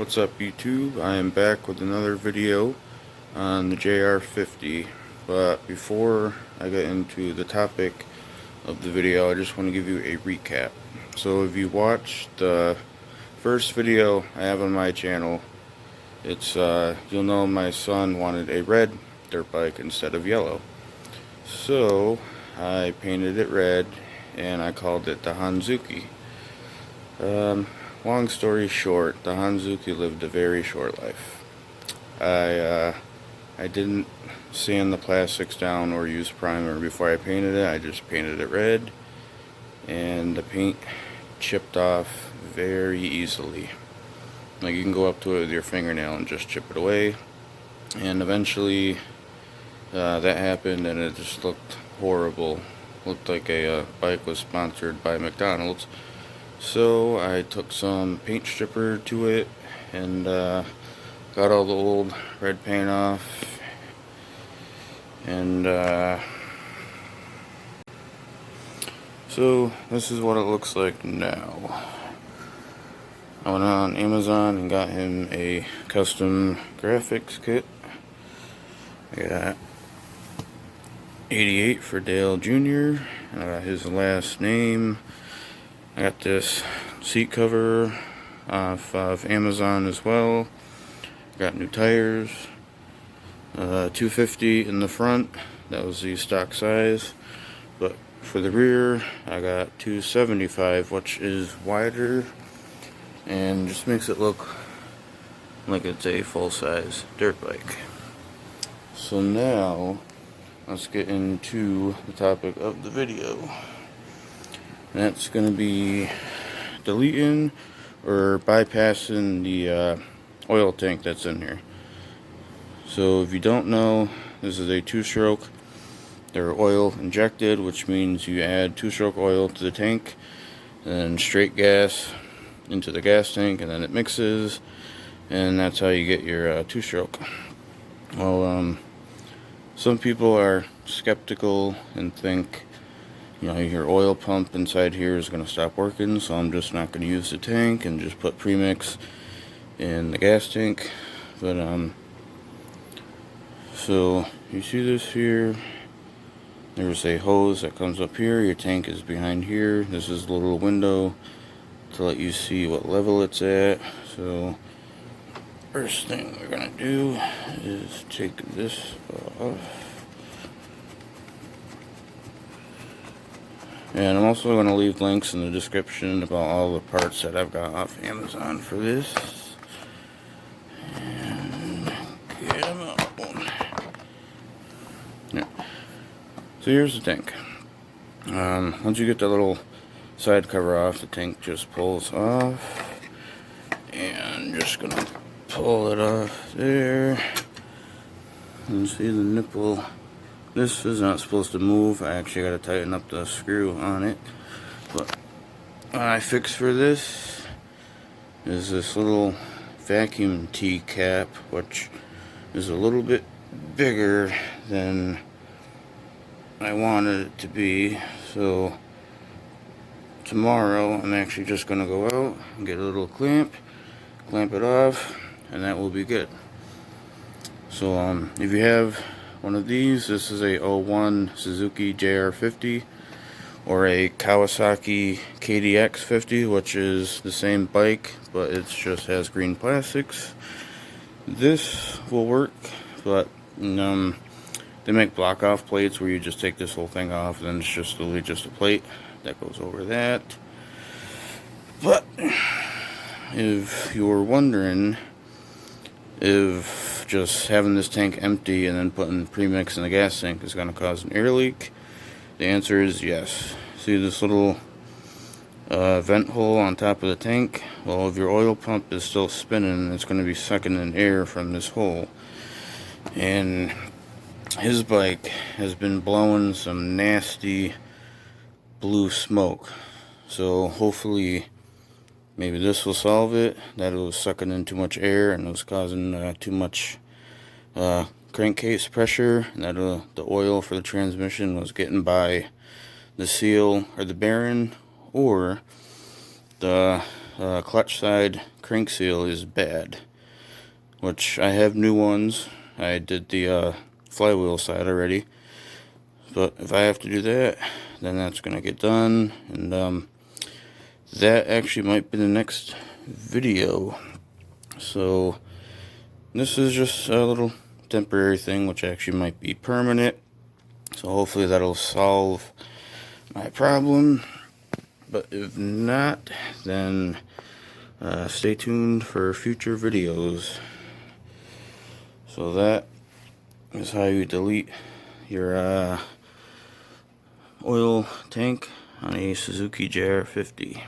What's up, YouTube? I am back with another video on the jr50, but before I get into the topic of the video, I just want to give you a recap. So if you watched the first video I have on my channel, it's you'll know my son wanted a red dirt bike instead of yellow, so I painted it red and I called it the Suzuki. Long story short, the Suzuki lived a very short life. I didn't sand the plastics down or use primer before I painted it. I just painted it red, and the paint chipped off very easily. Like, you can go up to it with your fingernail and just chip it away. And eventually that happened, and it just looked horrible. Looked like a bike was sponsored by McDonald's. So I took some paint stripper to it and got all the old red paint off, and so this is what it looks like now. I went on Amazon and got him a custom graphics kit. I got 88 for Dale Jr. and I got his last name. I got this seat cover off of Amazon as well. Got new tires, 250 in the front, that was the stock size, but for the rear I got 275, which is wider and just makes it look like it's a full-size dirt bike. So now let's get into the topic of the video. That's going to be deleting or bypassing the oil tank that's in here. So if you don't know, this is a two-stroke. They're oil injected, which means you add two-stroke oil to the tank and then straight gas into the gas tank, and then it mixes, and that's how you get your two-stroke. Well, some people are skeptical and think, you know, your oil pump inside here is going to stop working, so I'm just not going to use the tank and just put premix in the gas tank. But so you see this here, there's a hose that comes up here, your tank is behind here, this is a little window to let you see what level it's at. So first thing we're going to do is take this off. And I'm also going to leave links in the description about all the parts that I've got off Amazon for this. And get them out. Yeah. So here's the tank. Once you get the little side cover off, the tank just pulls off. And just going to pull it off there. And see the nipple. This is not supposed to move. I actually got to tighten up the screw on it. But what I fixed for this is this little vacuum T cap, which is a little bit bigger than I wanted it to be. So tomorrow I'm actually just going to go out and get a little clamp it off, and that will be good. So if you have one of these, this is a 01 Suzuki jr50 or a Kawasaki KDX50, which is the same bike, but it just has green plastics. This will work, but they make block off plates where you just take this whole thing off, and then it's just literally just a plate that goes over that. But if you were wondering if just having this tank empty and then putting premix in the gas tank is going to cause an air leak, the answer is yes. See this little vent hole on top of the tank? Well, if your oil pump is still spinning, it's going to be sucking in air from this hole. And his bike has been blowing some nasty blue smoke. So hopefully maybe this will solve it, that it was sucking in too much air and it was causing too much crankcase pressure, and that the oil for the transmission was getting by the seal or the bearing, or the clutch side crank seal is bad, which I have new ones. I did the flywheel side already, but if I have to do that, then that's gonna get done, and that actually might be the next video. So this is just a little temporary thing, which actually might be permanent, so hopefully that'll solve my problem. But if not, then stay tuned for future videos. So that is how you delete your oil tank on a Suzuki jr50.